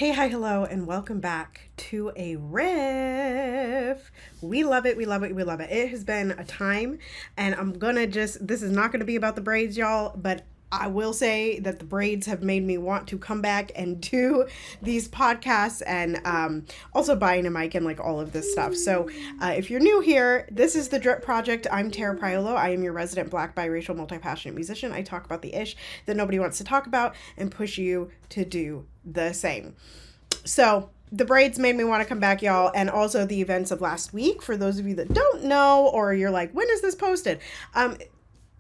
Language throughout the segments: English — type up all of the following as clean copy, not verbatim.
Hey, hi, hello, and welcome back to a Riff. We love it, we love it, we love it. It has been a time, and this is not gonna be about the braids, y'all, but I will say that the braids have made me want to come back and do these podcasts and also buying a mic and like all of this stuff. So if you're new here, this is the Drip Project. I'm Tara Priolo. I am your resident Black, biracial, multi-passionate musician. I talk about the ish that nobody wants to talk about and push you to do the same. So the braids made me want to come back, y'all, and also the events of last week. For those of you that don't know, or you're like, when is this posted?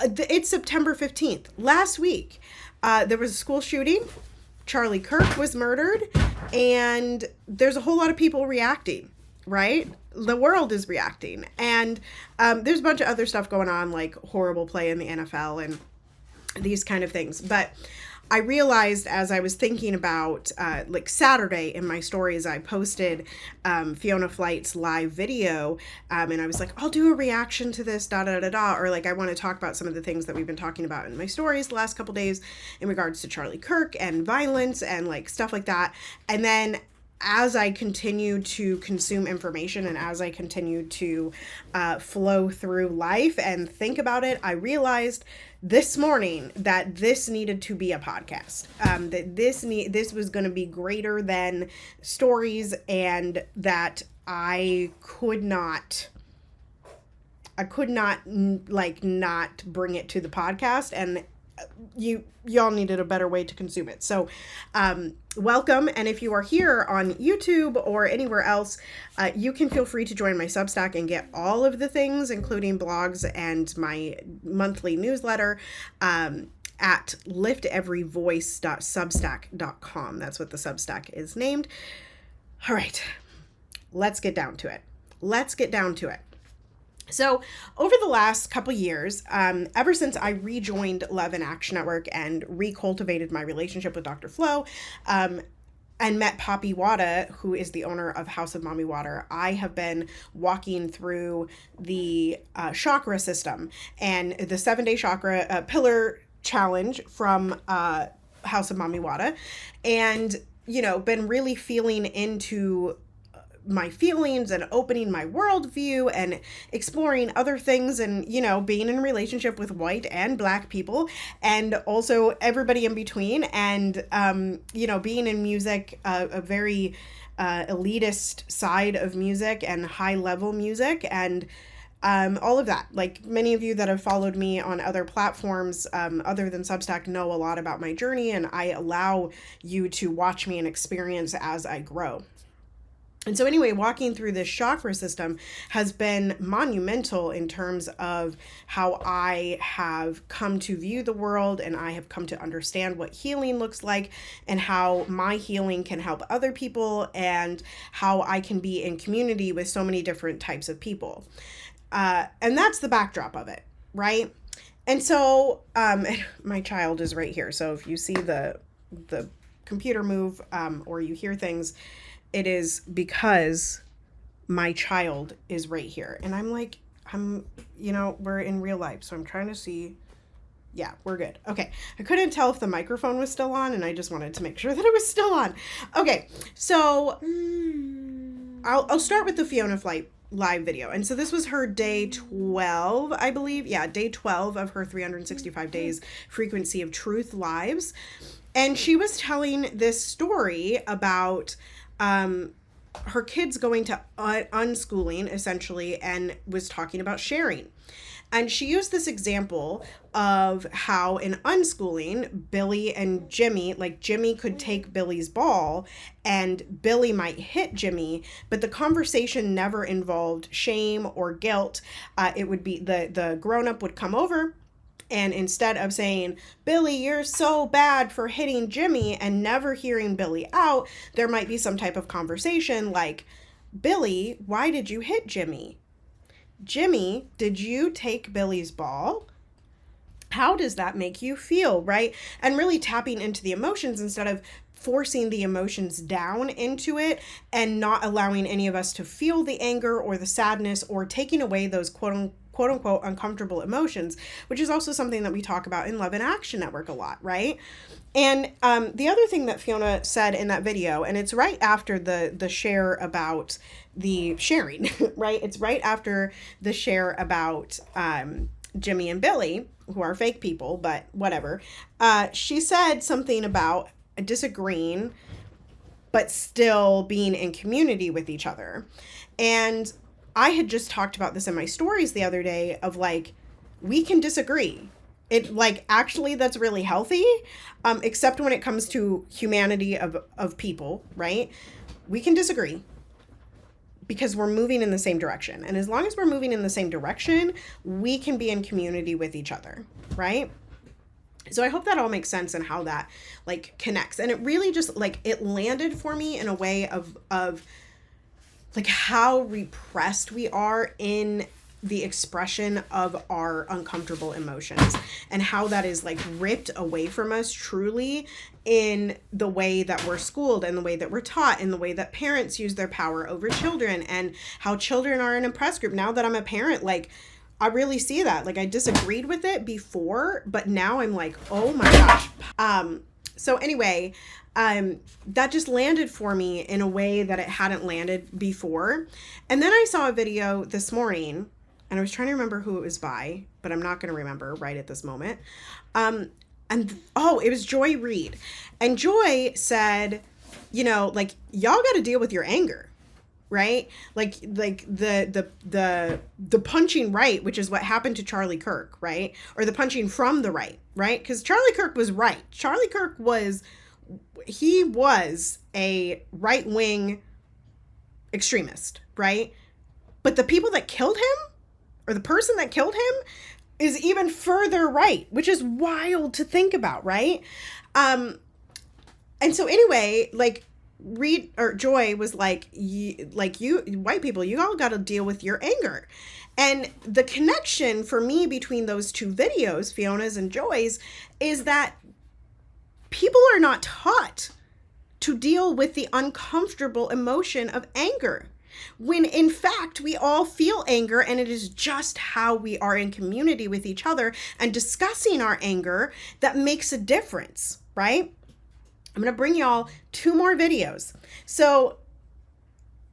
It's September 15th. Last week, there was a school shooting. Charlie Kirk was murdered, and there's a whole lot of people reacting, right? The world is reacting, and there's a bunch of other stuff going on, like horrible play in the NFL and these kind of things. But I realized as I was thinking about, like Saturday in my stories, I posted Fiona Flight's live video, and I was like, I'll do a reaction to this, or like, I want to talk about some of the things that we've been talking about in my stories the last couple days in regards to Charlie Kirk and violence and like stuff like that. And then as I continue to consume information and as I continue to flow through life and think about it, I realized this morning that this needed to be a podcast. That this was going to be greater than stories, and that I could not like not bring it to the podcast, and y'all needed a better way to consume it. So welcome, and if you are here on YouTube or anywhere else, you can feel free to join my Substack and get all of the things, including blogs and my monthly newsletter, at lifteveryvoice.substack.com. That's what the Substack is named. All right, let's get down to it. So over the last couple years, ever since I rejoined Love in Action Network and recultivated my relationship with Dr. Flo, and met Poppy Wada, who is the owner of House of Mommy Water, I have been walking through the chakra system and the 7-day chakra pillar challenge from House of Mommy Wada, and, you know, been really feeling into my feelings and opening my worldview and exploring other things, and, you know, being in a relationship with white and black people and also everybody in between, and you know, being in music, a very elitist side of music and high level music, and all of that. Like many of you that have followed me on other platforms other than Substack know a lot about my journey, and I allow you to watch me and experience as I grow. And so anyway, walking through this chakra system has been monumental in terms of how I have come to view the world, and I have come to understand what healing looks like and how my healing can help other people, and how I can be in community with so many different types of people. And that's the backdrop of it, right? And so my child is right here. So if you see the computer move or you hear things, it is because my child is right here. And you know, we're in real life, so I'm trying to see. Yeah, we're good. Okay. I couldn't tell if the microphone was still on, and I just wanted to make sure that it was still on. Okay. So I'll start with the Fiona Flight live video. And so this was her day 12, I believe. Yeah, day 12 of her 365 days Frequency of Truth lives. And she was telling this story about her kids going to unschooling, essentially, and was talking about sharing. And she used this example of how in unschooling, Billy and Jimmy, like Jimmy could take Billy's ball and Billy might hit Jimmy, but the conversation never involved shame or guilt. It would be the grown-up would come over, and instead of saying, Billy, you're so bad for hitting Jimmy, and never hearing Billy out, there might be some type of conversation like, Billy, why did you hit Jimmy? Jimmy, did you take Billy's ball? How does that make you feel, right? And really tapping into the emotions instead of forcing the emotions down into it and not allowing any of us to feel the anger or the sadness or taking away those quote quote unquote uncomfortable emotions, which is also something that we talk about in Love in Action Network a lot, right? And the other thing that Fiona said in that video, and it's right after the share about the sharing, right? It's right after the share about Jimmy and Billy, who are fake people, but whatever. She said something about disagreeing, but still being in community with each other. And I had just talked about this in my stories the other day of like, we can disagree. It like, actually, that's really healthy, except when it comes to humanity of people, right? We can disagree because we're moving in the same direction. And as long as we're moving in the same direction, we can be in community with each other, right? So I hope that all makes sense and how that like connects. And it really just like, it landed for me in a way of like how repressed we are in the expression of our uncomfortable emotions, and how that is like ripped away from us truly in the way that we're schooled and the way that we're taught and the way that parents use their power over children, and how children are an oppressed group. Now that I'm a parent, like I really see that. Like I disagreed with it before, but now I'm like, oh my gosh. So anyway, that just landed for me in a way that it hadn't landed before. And then I saw a video this morning, and I was trying to remember who it was by, but I'm not going to remember right at this moment. It was Joy Reid. And Joy said, you know, like, y'all got to deal with your anger, right? Like the punching right, which is what happened to Charlie Kirk, right? Or the punching from the right, right? Because Charlie Kirk was right. Charlie Kirk was a right-wing extremist, right? But the people that killed him, or the person that killed him, is even further right, which is wild to think about, right? And so anyway, like Joy was like, you white people, you all got to deal with your anger. And the connection for me between those two videos, Fiona's and Joy's, is that people are not taught to deal with the uncomfortable emotion of anger, when in fact we all feel anger, and it is just how we are in community with each other and discussing our anger that makes a difference, right? I'm going to bring y'all two more videos. So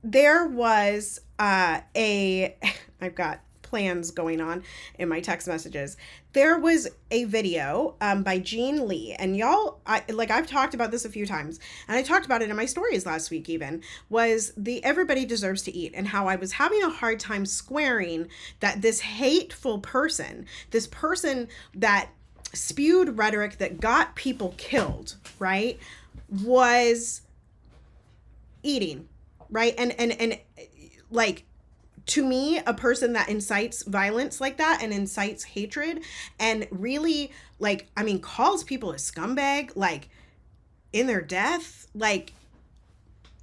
there was I've got plans going on in my text messages. There was a video by Jean Lee, and y'all, I've talked about this a few times, and I talked about it in my stories last week even, was the Everybody Deserves to Eat, and how I was having a hard time squaring that this hateful person, this person that spewed rhetoric that got people killed, right, was eating, right? And like, to me, a person that incites violence like that and incites hatred and really, like, I mean, calls people a scumbag, like, in their death, like,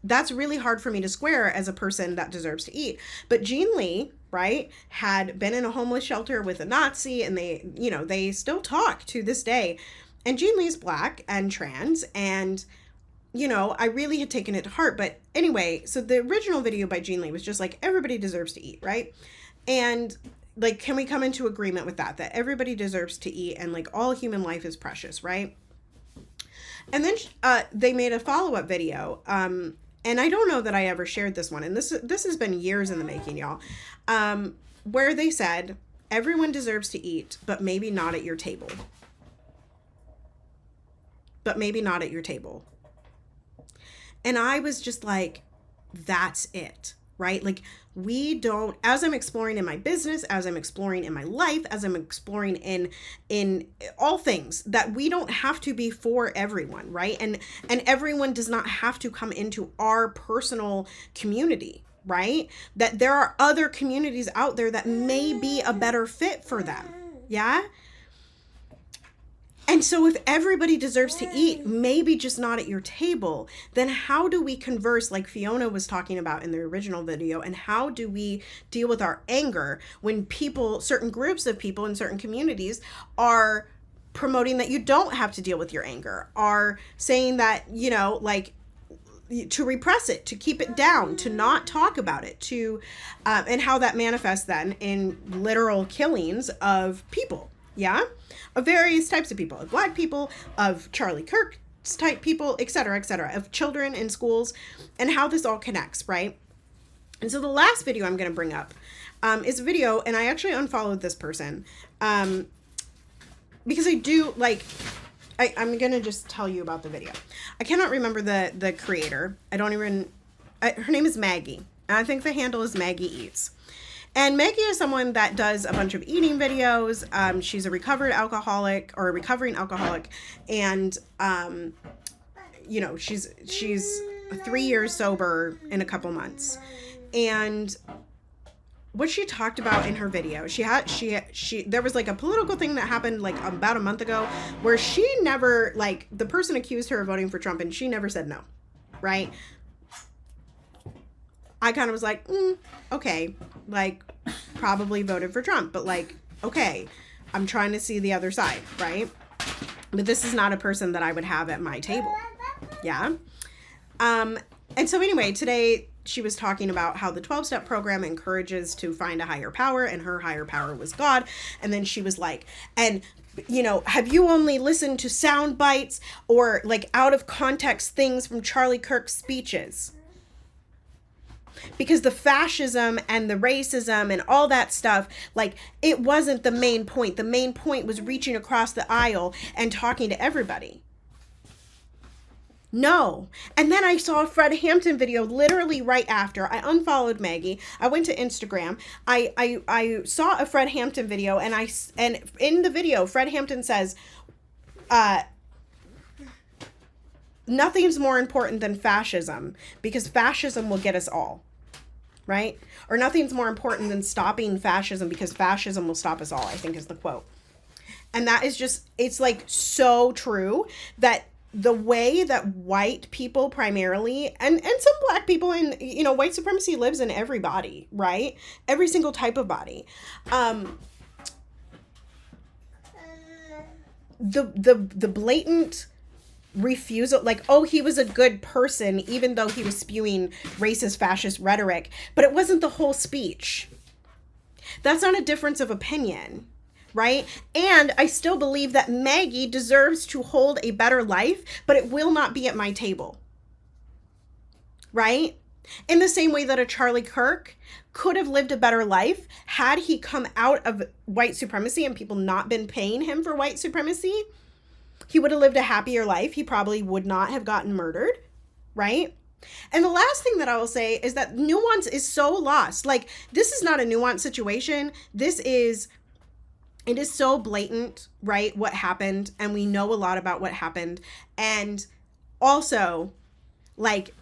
that's really hard for me to square as a person that deserves to eat. But Jean Lee, right, had been in a homeless shelter with a Nazi, and they still talk to this day. And Jean Lee's Black and trans, and I really had taken it to heart. But anyway, so the original video by Jean Lee was just like, everybody deserves to eat, right? And like, can we come into agreement with that everybody deserves to eat, and like all human life is precious, right? And then they made a follow-up video, and I don't know that I ever shared this one, and this has been years in the making, y'all, where they said, everyone deserves to eat, but maybe not at your table. But maybe not at your table. And I was just like, that's it, right? Like, we don't, as I'm exploring in my business, as I'm exploring in my life, as I'm exploring in all things, that we don't have to be for everyone, right? And everyone does not have to come into our personal community, right? That there are other communities out there that may be a better fit for them, yeah? And so if everybody deserves to eat, maybe just not at your table, then how do we converse like Fiona was talking about in the original video? And how do we deal with our anger when people, certain groups of people in certain communities are promoting that you don't have to deal with your anger, are saying that, to repress it, to keep it down, to not talk about it, to and how that manifests then in literal killings of people, yeah, of various types of people, of Black people, of Charlie Kirk type people, etc., of children in schools, and how this all connects, right? And so the last video I'm going to bring up is a video, and I actually unfollowed this person because I do like. I'm going to just tell you about the video. I cannot remember the creator. I don't even, her name is Maggie. And I think the handle is Maggie Eats. And Maggie is someone that does a bunch of eating videos. She's a recovered alcoholic, or a recovering alcoholic. And, you know, she's 3 years sober in a couple months. And what she talked about in her video, there was like a political thing that happened like about a month ago where she never, like, the person accused her of voting for Trump and she never said no, right? I kind of was like, okay, like, probably voted for Trump, but like, okay, I'm trying to see the other side, right? But this is not a person that I would have at my table, yeah? And so anyway, today she was talking about how the 12-step program encourages to find a higher power, and her higher power was God. And then she was like, and, you know, have you only listened to sound bites or like out of context things from Charlie Kirk's speeches? Because the fascism and the racism and all that stuff, like, it wasn't the main point. The main point was reaching across the aisle and talking to everybody. No. And then I saw a Fred Hampton video literally right after. I unfollowed Maggie. I went to Instagram. I saw a Fred Hampton video, and in the video, Fred Hampton says, nothing's more important than fascism, because fascism will get us all, right? Or nothing's more important than stopping fascism, because fascism will stop us all, I think is the quote. And that is just, it's like so true that the way that white people primarily, and some Black people, and, you know, white supremacy lives in every body, right? Every single type of body. The blatant refusal, like, oh, he was a good person, even though he was spewing racist, fascist rhetoric, but it wasn't the whole speech. That's not a difference of opinion. Right? And I still believe that Maggie deserves to hold a better life, but it will not be at my table. Right? In the same way that a Charlie Kirk could have lived a better life had he come out of white supremacy and people not been paying him for white supremacy. He would have lived a happier life. He probably would not have gotten murdered. Right? And the last thing that I will say is that nuance is so lost. Like, this is not a nuanced situation. It is so blatant, right, what happened, and we know a lot about what happened. And also, like,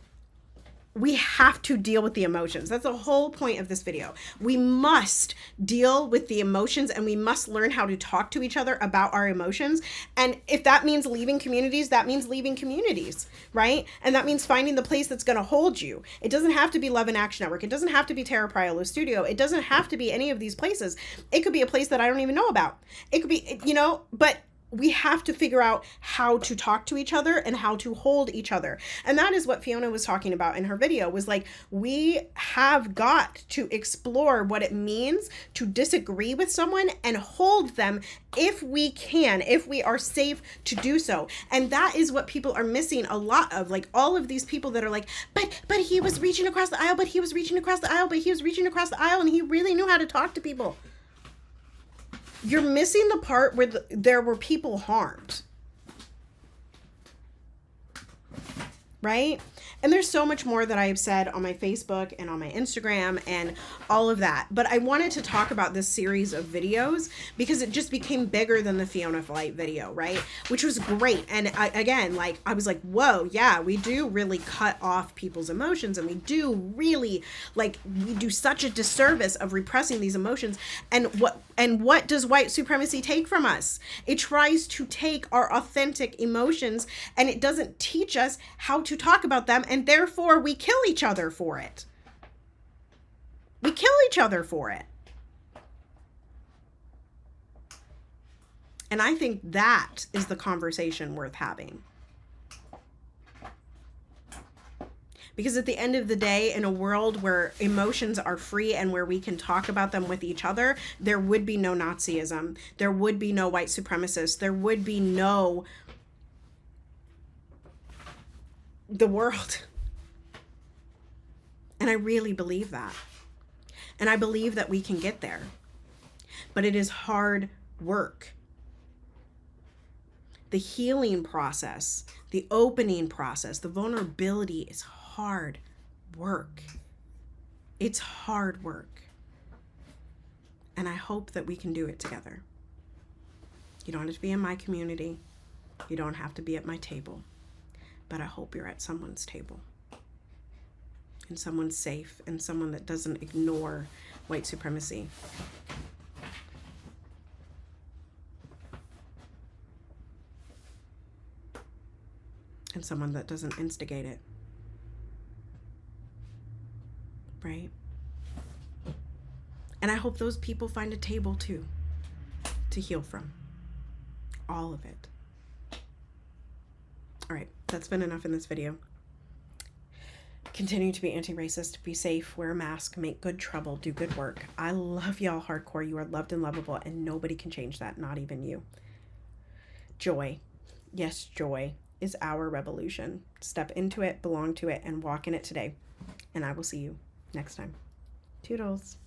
we have to deal with the emotions. That's the whole point of this video. We must deal with the emotions, and we must learn how to talk to each other about our emotions. And if that means leaving communities, that means leaving communities, right? And that means finding the place that's going to hold you. It doesn't have to be Love and Action Network. It doesn't have to be Tara Priolo Studio. It doesn't have to be any of these places. It could be a place that I don't even know about. It could be, you know, but we have to figure out how to talk to each other and how to hold each other. And that is what Fiona was talking about in her video, was like, we have got to explore what it means to disagree with someone and hold them if we can, if we are safe to do so. And that is what people are missing a lot of. Like, all of these people that are like, but he was reaching across the aisle, but he was reaching across the aisle, but he was reaching across the aisle, and he really knew how to talk to people. You're missing the part where there were people harmed. Right? And there's so much more that I have said on my Facebook and on my Instagram and all of that. But I wanted to talk about this series of videos because it just became bigger than the Fiona Flight video, right? Which was great. And again, like, I was like, whoa, yeah, we do really cut off people's emotions, and we do really, like, we do such a disservice of repressing these emotions. And what does white supremacy take from us? It tries to take our authentic emotions, and it doesn't teach us how to talk about them, and therefore we kill each other for it. We kill each other for it. And I think that is the conversation worth having. Because at the end of the day, in a world where emotions are free and where we can talk about them with each other, there would be no Nazism. There would be no white supremacists. There would be no the world. And I really believe that. And I believe that we can get there. But it is hard work. The healing process, the opening process, the vulnerability is hard work. It's hard work. And I hope that we can do it together. You don't have to be in my community. You don't have to be at my table. But I hope you're at someone's table. And someone's safe, and someone that doesn't ignore white supremacy. And someone that doesn't instigate it. Right? And I hope those people find a table too, to heal from. All of it. All right, that's been enough in this video. Continue to be anti-racist, be safe, wear a mask, make good trouble, do good work. I love y'all hardcore. You are loved and lovable, and nobody can change that, not even you. Joy. Yes, joy is our revolution. Step into it, belong to it, and walk in it today. And I will see you next time. Toodles.